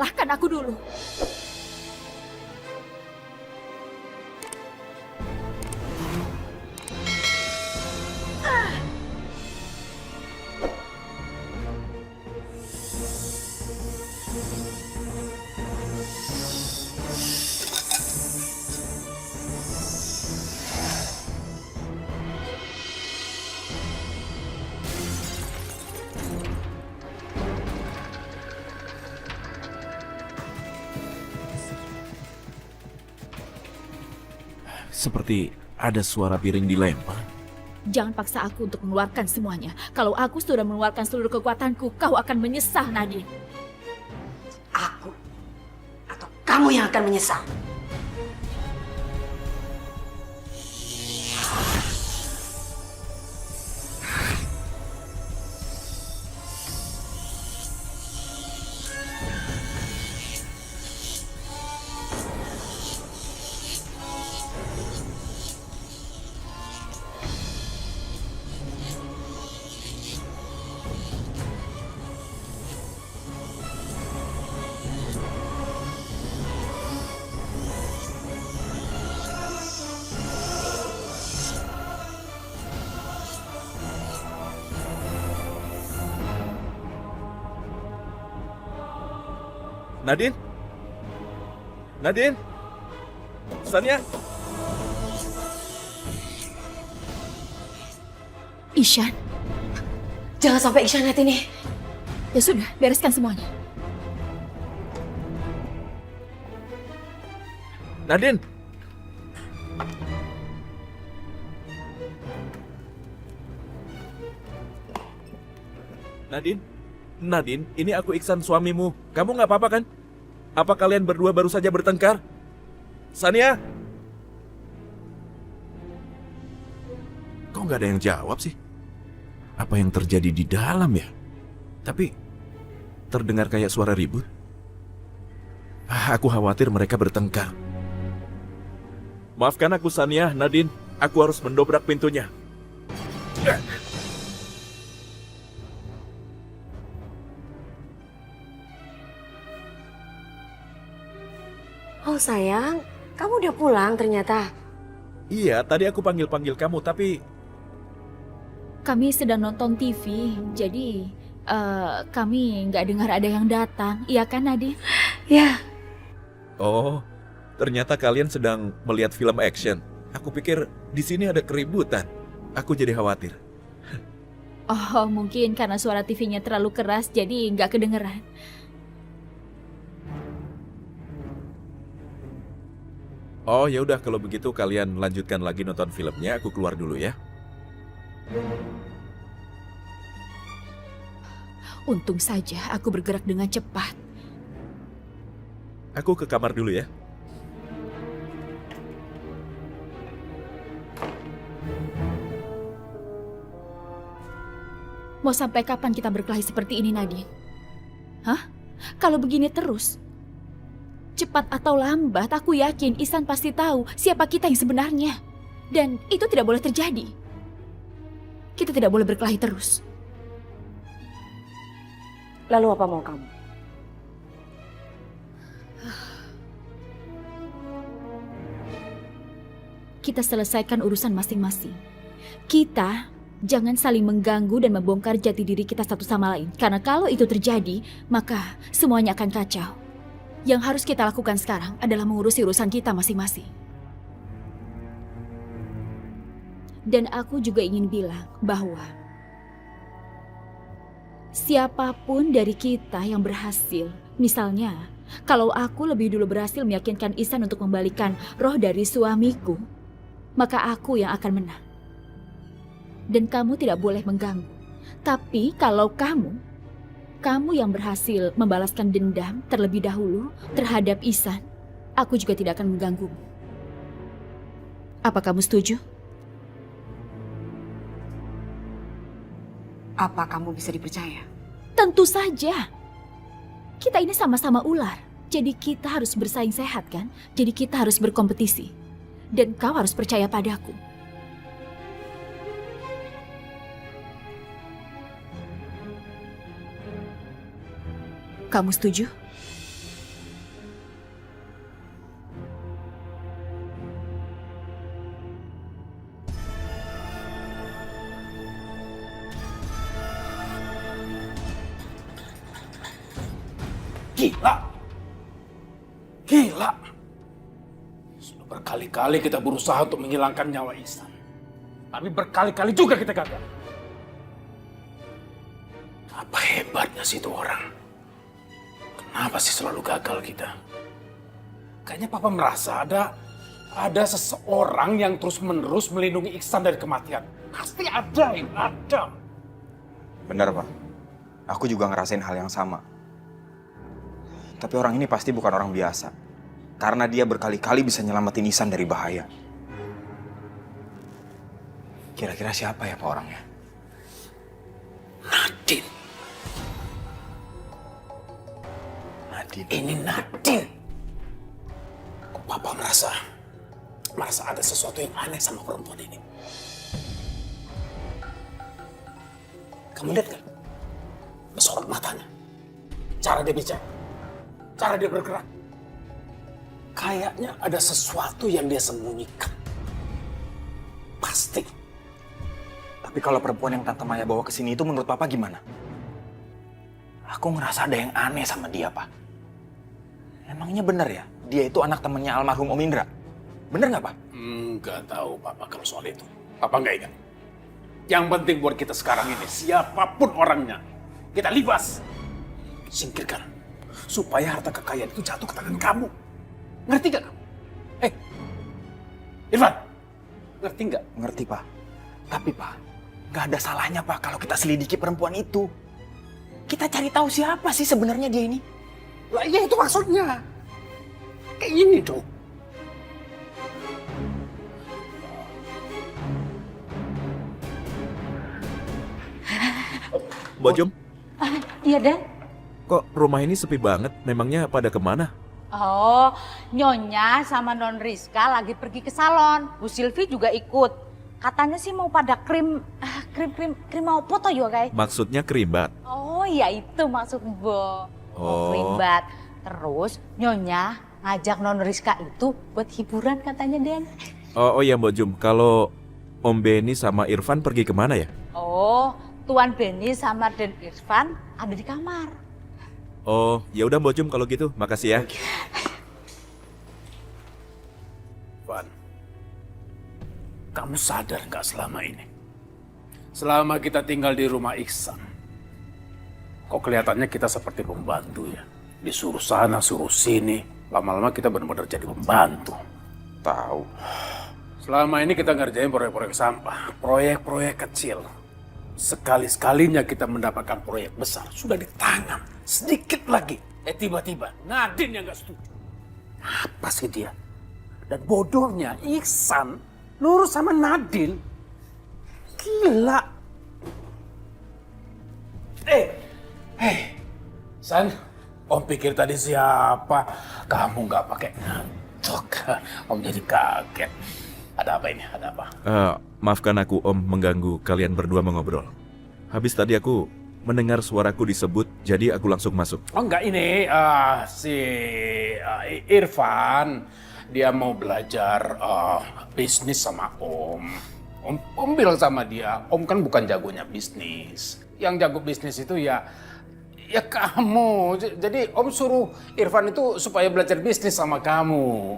kalahkan aku dulu. Seperti ada suara piring dilempar. Jangan paksa aku untuk mengeluarkan semuanya. Kalau aku sudah mengeluarkan seluruh kekuatanku, kau akan menyesal, Nadine. Aku atau kamu yang akan menyesal. Nadine? Nadine? Sania? Ishan, Jangan sampai Ishan lihat ini. ya sudah, bereskan semuanya. Nadine? Nadine? Nadine, ini aku Iksan, suamimu. Kamu nggak apa-apa kan? Apa kalian berdua baru saja bertengkar? Sania? Kok nggak ada yang jawab sih? Apa yang terjadi di dalam ya? Tapi terdengar kayak suara ribut. Aku khawatir mereka bertengkar. Maafkan aku, Sania, Nadine. Aku harus mendobrak pintunya. Oh sayang, kamu udah pulang ternyata. Iya, tadi aku panggil-panggil kamu, tapi Kami sedang nonton TV, jadi kami nggak dengar ada yang datang. Iya kan, Nadine? Ya, oh, ternyata kalian sedang melihat film action. Aku pikir di sini ada keributan. Aku jadi khawatir. Oh, mungkin karena suara TV-nya terlalu keras, jadi nggak kedengeran. Oh, ya udah kalau begitu kalian lanjutkan lagi nonton filmnya. Aku keluar dulu ya. Untung saja aku bergerak dengan cepat. Aku ke kamar dulu ya. Mau sampai kapan kita berkelahi seperti ini, Nadine? Hah? Kalau begini terus, cepat atau lambat aku yakin Ihsan pasti tahu siapa kita yang sebenarnya. Dan itu tidak boleh terjadi. Kita tidak boleh berkelahi terus. lalu apa mau kamu? Kita selesaikan urusan masing-masing. Kita jangan saling mengganggu dan membongkar jati diri kita satu sama lain. Karena kalau itu terjadi, maka semuanya akan kacau. Yang harus kita lakukan sekarang adalah mengurusi urusan kita masing-masing. Dan aku juga ingin bilang bahwa siapapun dari kita yang berhasil, misalnya, kalau aku lebih dulu berhasil meyakinkan Ihsan untuk membalikan roh dari suamiku, maka aku yang akan menang. Dan kamu tidak boleh mengganggu. Tapi kalau kamu yang berhasil membalaskan dendam terlebih dahulu terhadap Ihsan, aku juga tidak akan mengganggumu. Apa kamu setuju? Apa kamu bisa dipercaya? Tentu saja. Kita ini sama-sama ular. Jadi kita harus bersaing sehat kan? Jadi kita harus berkompetisi. Dan kau harus percaya padaku. Kamu setuju? Gila. Gila. Sudah berkali-kali kita berusaha untuk menghilangkan nyawa Ihsan. Tapi berkali-kali juga kita gagal. Apa hebatnya sih itu orang? Kenapa sih selalu gagal kita? Kayaknya Papa merasa ada seseorang yang terus-menerus melindungi Ihsan dari kematian. Pasti ada yang ada. Benar, Pak. Aku juga ngerasain hal yang sama. Tapi orang ini pasti bukan orang biasa. Karena dia berkali-kali bisa nyelamatin Ihsan dari bahaya. Kira-kira siapa ya Pak orangnya? Nadine. Ini Nadine. Kok Papa merasa ada sesuatu yang aneh sama perempuan ini? Kamu lihat kan? Bersorot matanya. Cara dia bicara. Cara dia bergerak. Kayaknya ada sesuatu yang dia sembunyikan. Pasti. Tapi kalau perempuan yang Tante Maya bawa ke sini itu menurut Papa gimana? Aku ngerasa ada yang aneh sama dia, Pak. Emangnya benar ya? Dia itu anak temannya almarhum Om Indra? Bener nggak, Pak? Nggak tahu Papa kalau soal itu. Papa nggak ingat. Yang penting buat kita sekarang ini, siapapun orangnya, kita libas. Singkirkan. Supaya harta kekayaan itu jatuh ke tangan kamu. Ngerti gak kamu? Irfan, ngerti nggak? Ngerti, Pak. Tapi, Pak, nggak ada salahnya, Pak, kalau kita selidiki perempuan itu. Kita cari tahu siapa sih sebenarnya dia ini. Lah iya itu maksudnya. Kayak gini dong. Mbak Jom, Iya, Dan. kok rumah ini sepi banget? Memangnya pada kemana? Oh, Nyonya sama Non Rizka lagi pergi ke salon. Bu Silvi juga ikut. Katanya sih mau pada krim mau foto ya, guys. Maksudnya kerimbat? Oh, ya itu maksud Bo. Oh. Krimbat. Terus Nyonya ngajak Non Rizka itu buat hiburan katanya, Den. Oh ya Mbak Jum, kalau Om Benny sama Irfan pergi kemana ya? Oh, Tuan Benny sama Den Irfan ada di kamar. Oh, ya udah Mbak Jum kalau gitu, makasih ya. Van, kamu sadar nggak selama ini? Selama kita tinggal di rumah Ihsan, kok kelihatannya kita seperti pembantu ya? Disuruh sana, suruh sini, lama-lama kita benar-benar jadi pembantu. Tahu. Selama ini kita ngerjain proyek-proyek sampah, proyek-proyek kecil. Sekali-sekalinya kita mendapatkan proyek besar, sudah di tangan. Sedikit lagi, tiba-tiba Nadine yang nggak setuju. Apa sih dia? Dan bodohnya Ihsan nurut sama Nadine. Gila. San, Om pikir tadi siapa? Kamu nggak pakai ngantuk. Om jadi kaget. Ada apa ini? Ada apa? Maafkan aku Om mengganggu kalian berdua mengobrol. Habis tadi aku mendengar suaraku disebut, jadi aku langsung masuk. Oh enggak, ini si Irfan, dia mau belajar bisnis sama Om. Om bilang sama dia, Om kan bukan jagonya bisnis. Yang jago bisnis itu ya kamu. Jadi Om suruh Irfan itu supaya belajar bisnis sama kamu.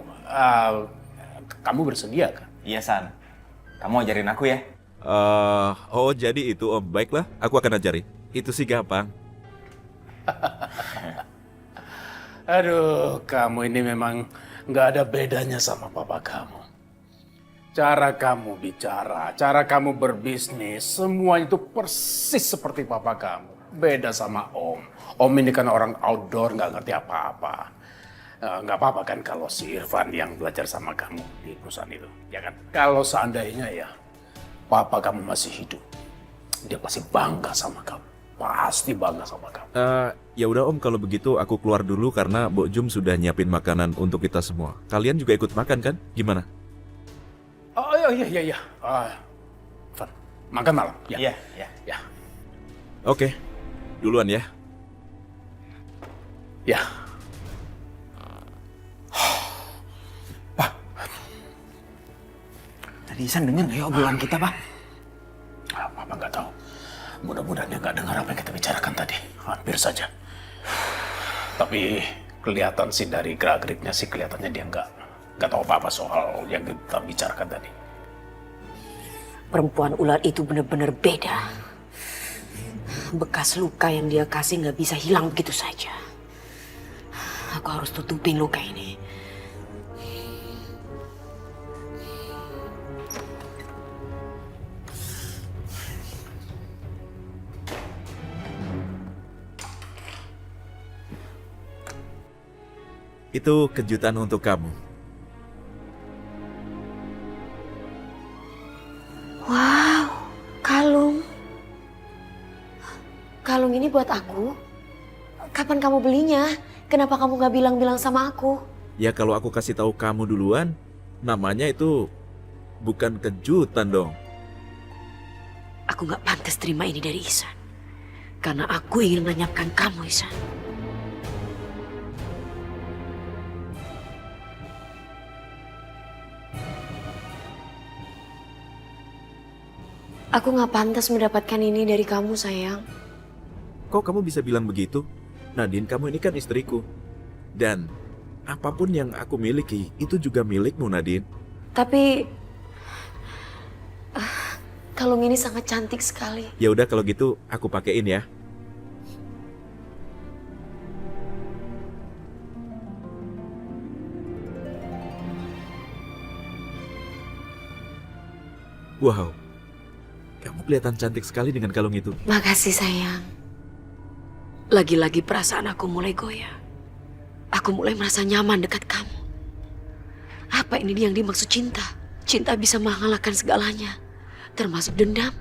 Kamu bersedia kan? Iya, San. Kamu ajarin aku ya? Oh jadi itu Om, baiklah aku akan ajari. Itu sih gampang. Aduh, kamu ini memang nggak ada bedanya sama papa kamu. Cara kamu bicara, cara kamu berbisnis, semuanya itu persis seperti papa kamu. Beda sama Om. Om ini kan orang outdoor, nggak ngerti apa-apa. Nggak apa-apa kan kalau si Irfan yang belajar sama kamu di perusahaan itu, ya kan? Kalau seandainya ya, papa kamu masih hidup, dia pasti bangga sama kamu. Pasti bangga sama kamu. Ya udah Om, kalau begitu aku keluar dulu karena Mbok Jum sudah nyiapin makanan untuk kita semua. Kalian juga ikut makan kan? Gimana? Oh iya. Irfan, makan malam. Ya. Iya. Oke, duluan ya. Ya. Tadi Ihsan denger nggak ya obrolan kita, Pak? Papa nggak tahu. Mudah-mudahan dia nggak dengar apa yang kita bicarakan tadi. Hampir saja. Tapi kelihatan sih dari gerak-geriknya sih kelihatannya dia nggak tahu apa-apa soal yang kita bicarakan tadi. Perempuan ular itu benar-benar beda. Bekas luka yang dia kasih nggak bisa hilang begitu saja. Aku harus tutupin luka ini. Itu kejutan untuk kamu. Wow, kalung. Kalung ini buat aku. Kapan kamu belinya? Kenapa kamu gak bilang-bilang sama aku? Ya kalau aku kasih tahu kamu duluan, namanya itu bukan kejutan dong. Aku gak pantas terima ini dari Ihsan. Karena aku ingin melenyapkan kamu, Ihsan. Aku gak pantas mendapatkan ini dari kamu, sayang. Kok kamu bisa bilang begitu? Nadine, kamu ini kan istriku. Dan apapun yang aku miliki, itu juga milikmu, Nadine. Tapi kalung ini sangat cantik sekali. Ya udah kalau gitu, aku pakein ya. Wow, kamu kelihatan cantik sekali dengan kalung itu. Makasih, sayang. Lagi-lagi perasaan aku mulai goyah. Aku mulai merasa nyaman dekat kamu. Apa ini yang dimaksud cinta? Cinta bisa mengalahkan segalanya, termasuk dendam.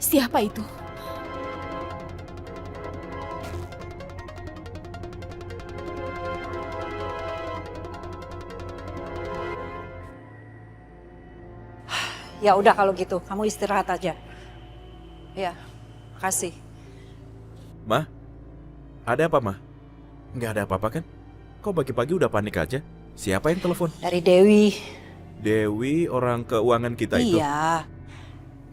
Siapa itu? Ya udah kalau gitu, kamu istirahat aja. Ya, makasih. Ma, ada apa, Ma? Nggak ada apa-apa kan? Kok pagi-pagi udah panik aja? Siapa yang telepon? Dari Dewi. Dewi, orang keuangan kita itu. Iya.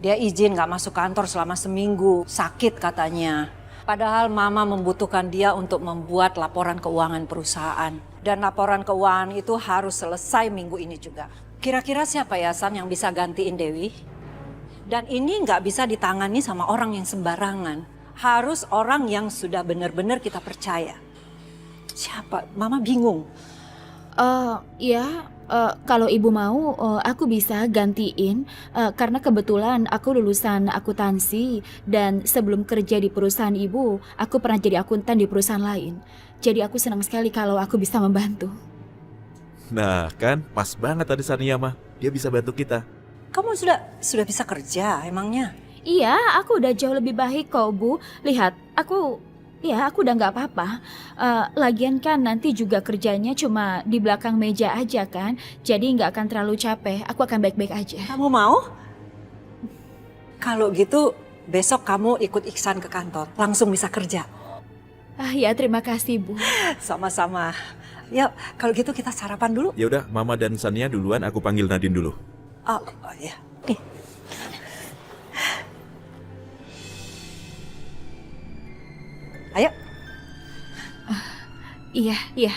Dia izin gak masuk kantor selama seminggu. Sakit katanya. Padahal mama membutuhkan dia untuk membuat laporan keuangan perusahaan. Dan laporan keuangan itu harus selesai minggu ini juga. Kira-kira siapa ya, San, yang bisa gantiin Dewi? Dan ini gak bisa ditangani sama orang yang sembarangan. Harus orang yang sudah benar-benar kita percaya. Siapa? Mama bingung. Kalau ibu mau, aku bisa gantiin. Karena kebetulan aku lulusan akuntansi. Dan sebelum kerja di perusahaan ibu, aku pernah jadi akuntan di perusahaan lain. Jadi aku senang sekali kalau aku bisa membantu. Nah kan, pas banget tadi Sania, Ma. Dia bisa bantu kita. Kamu sudah bisa kerja emangnya? Iya, aku udah jauh lebih baik kok, Bu. Lihat, aku udah nggak apa-apa. Lagian kan nanti juga kerjanya cuma di belakang meja aja kan. Jadi nggak akan terlalu capek. Aku akan baik-baik aja. Kamu mau? Kalau gitu besok kamu ikut Iksan ke kantor. Langsung bisa kerja. Ya, terima kasih, Bu. Sama-sama. Ya, kalau gitu kita sarapan dulu. Ya udah, Mama dan Sania duluan, aku panggil Nadine dulu. Oh ya. Nih. Ayo. Iya.